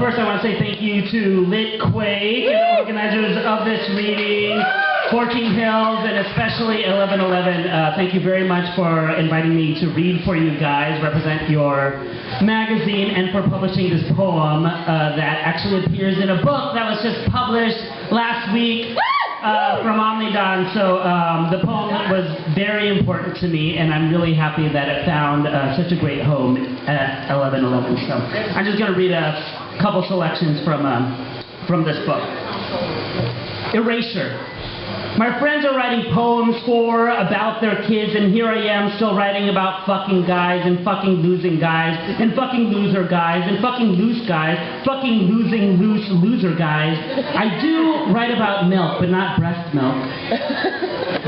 First I want to say thank you to Lit Quake and organizers of this reading, 14 Hills, and especially 1111. Thank you very much for inviting me to read for you guys, represent your magazine, and for publishing this poem that actually appears in a book that was just published last week from Omnidon. So the poem was very important to me, and I'm really happy that it found such a great home at 1111. So I'm just going to read a couple selections from this book. Erasure. My friends are writing poems about their kids, and here I am still writing about fucking guys, and fucking losing guys, and fucking loser guys, and fucking loose guys, fucking losing loose loser guys. I do write about milk, but not breast milk.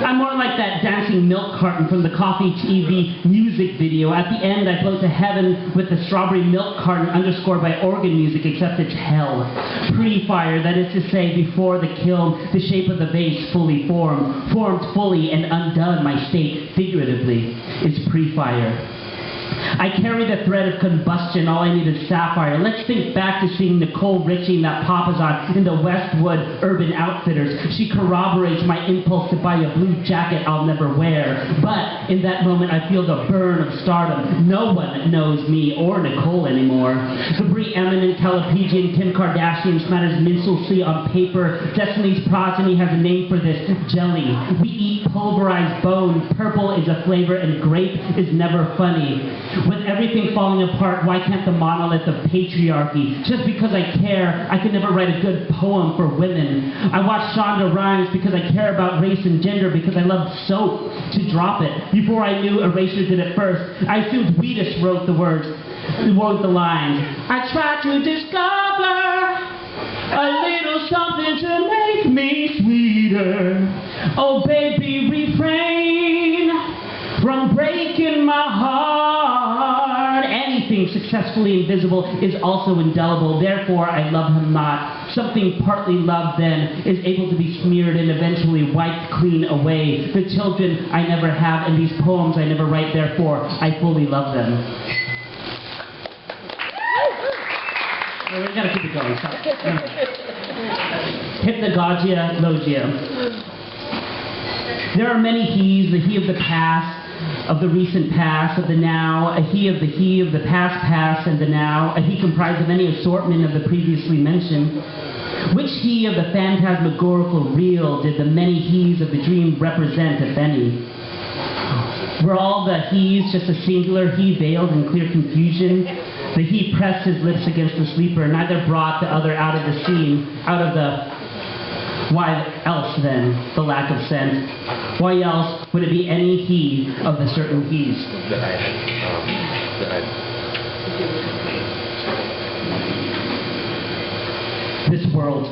I'm more like that dancing milk carton from the Coffee TV music video. At the end, I float to heaven with the strawberry milk carton underscored by organ music, except it's hell. Pre-fire, that is to say, before the kiln, the shape of the vase fully formed fully and undone. My state, figuratively, is pre-fire. I carry the thread of combustion, all I need is sapphire. Let's think back to seeing Nicole Richie and that Papa's on in the Westwood Urban Outfitters. She corroborates my impulse to buy a blue jacket I'll never wear. But in that moment I feel the burn of stardom. No one knows me or Nicole anymore. The preeminent Calipegian Kim Kardashian smatters minstrelsy on paper. Destiny's progeny has a name for this: jelly. We eat pulverized bone. Purple is a flavor and grape is never funny. With everything falling apart, why can't the monolith of patriarchy? Just because I care, I can never write a good poem for women. I watch Shonda Rhimes because I care about race and gender, because I love soap to drop it. Before I knew Erasure did it first, I assumed Wheatus wrote the words, wrote the lines. I tried to discover a little something to make me sweeter. Oh baby, refrain from breaking my heart. Anything successfully invisible is also indelible. Therefore, I love him not. Something partly loved then is able to be smeared and eventually wiped clean away. The children I never have and these poems I never write, therefore, I fully love them. We gotta keep it going. Hypnagogia Logia. There are many he's, the he of the past, of the recent past, of the now, a he of the past, and the now, a he comprised of any assortment of the previously mentioned. Which he of the phantasmagorical real did the many he's of the dream represent, if any? Were all the he's just a singular he veiled in clear confusion? The he pressed his lips against the sleeper, neither brought the other out of the scene, out of the... Why else then, the lack of sense? Why else would it be any he of the certain he's? This world.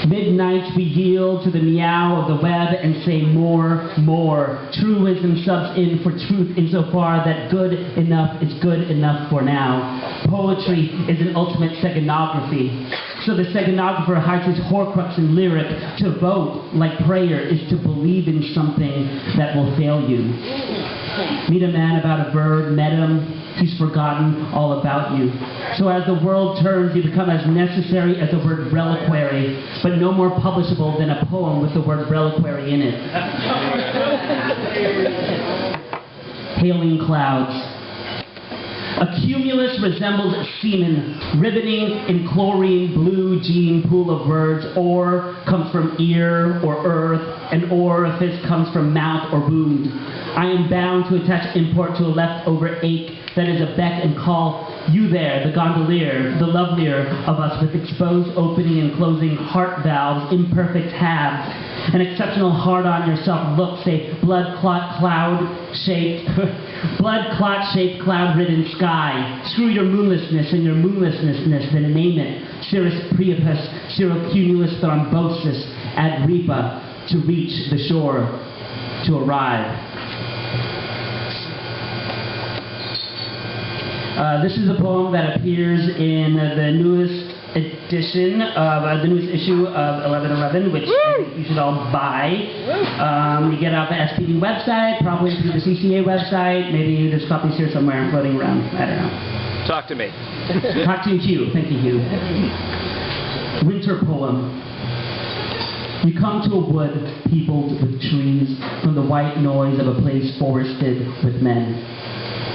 Midnight we yield to the meow of the web and say more, more. Truism subs in for truth insofar that good enough is good enough for now. Poetry is an ultimate steganography. So the steganographer hides his horcrux in lyric. To vote, like prayer, is to believe in something that will fail you. Meet a man about a bird, met him, he's forgotten all about you. So as the world turns, you become as necessary as the word reliquary, but no more publishable than a poem with the word reliquary in it. Hailing clouds. A cumulus resembles semen, ribboning in chlorine blue gene pool of words. Or comes from ear or earth, and orifice comes from mouth or wound. I am bound to attach import to a leftover ache that is a beck and call. You there, the gondolier, the lovelier of us with exposed opening and closing heart valves, imperfect halves. An exceptional hard-on yourself look, say, blood clot shaped cloud-ridden sky. Screw your moonlessness and your moonlessness, then name it. Cirrus priapus, cirrocumulus thrombosis, ad ripa, to reach the shore, to arrive. This is a poem that appears in the newest edition of the newest issue of 1111, which I think you should all buy. You get it off the SPD website, probably through the CCA website. Maybe there's copies here somewhere floating around. I don't know. Talk to me. Talk to you, Hugh. Thank you, Hugh. Winter poem. You come to a wood peopled with trees from the white noise of a place forested with men.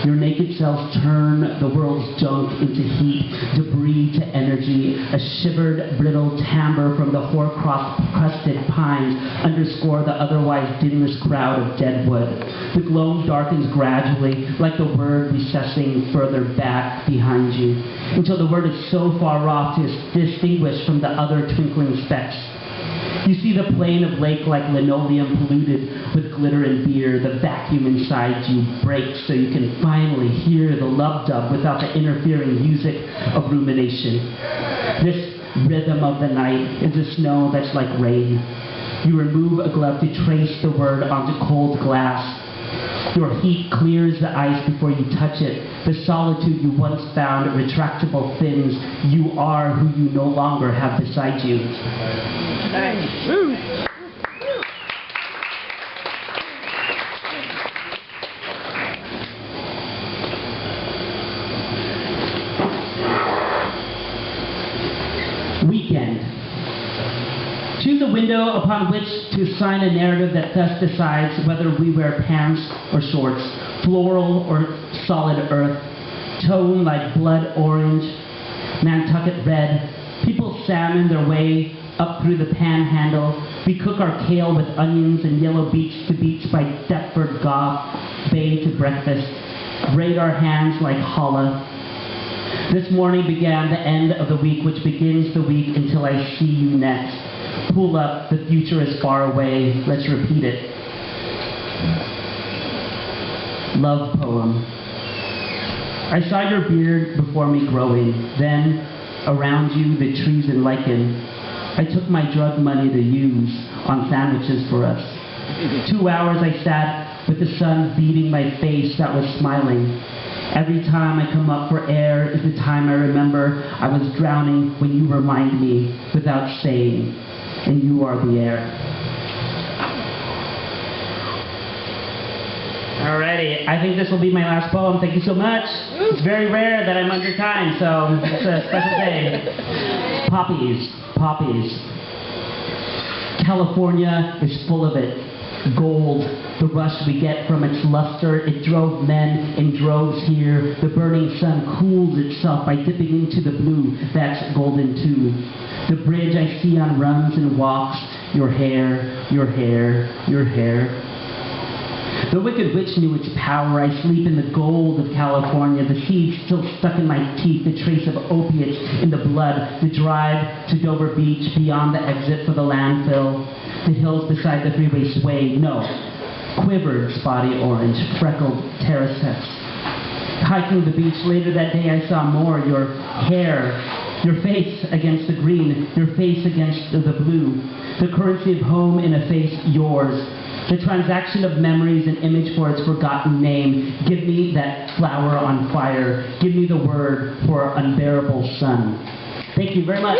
Your naked selves turn the world's junk into heat, debris to energy. A shivered, brittle timbre from the hoar-crusted pines underscore the otherwise dinless crowd of dead wood. The glow darkens gradually, like the word recessing further back behind you, until the word is so far off to distinguish from the other twinkling specks. You see the plain of lake like linoleum polluted with glitter and beer. The vacuum inside you breaks so you can finally hear the lub-dub without the interfering music of rumination. This rhythm of the night is the snow that's like rain. You remove a glove to trace the word onto cold glass. Your heat clears the ice before you touch it. The solitude you once found retractable fins. You are who you no longer have beside you. Nice. Woo. Weekend. Choose a window upon which to assign a narrative that thus decides whether we wear pants or shorts, floral or solid earth, tone like blood orange, Nantucket red. People salmon their way up through the panhandle. We cook our kale with onions and yellow beets to beach by Deptford Gough Bay to breakfast. Braid our hands like challah. This morning began the end of the week, which begins the week until I see you next. Pull up, the future is far away. Let's repeat it. Love poem. I saw your beard before me growing. Then, around you, the trees and lichen. I took my drug money to use on sandwiches for us. 2 hours I sat with the sun beating my face that was smiling. Every time I come up for air is the time I remember I was drowning when you remind me without saying, and you are the air. Alrighty, I think this will be my last poem. Thank you so much. It's very rare that I'm under time, so it's a special day. Poppies. Poppies. California is full of it. Gold, the rush we get from its luster. It drove men in droves here. The burning sun cools itself by dipping into the blue. That's golden too. The bridge I see on runs and walks. Your hair, your hair, your hair. The wicked witch knew its power. I sleep in the gold of California. The seeds still stuck in my teeth. The trace of opiates in the blood. The drive to Dover Beach beyond the exit for the landfill. The hills beside the freeway sway. No. Quivered spotty orange. Freckled terracets. Hiking the beach later that day I saw more. Your hair. Your face against the green. Your face against the blue. The currency of home in a face. Yours. The transaction of memories and image for its forgotten name. Give me that flower on fire. Give me the word for unbearable sun. Thank you very much.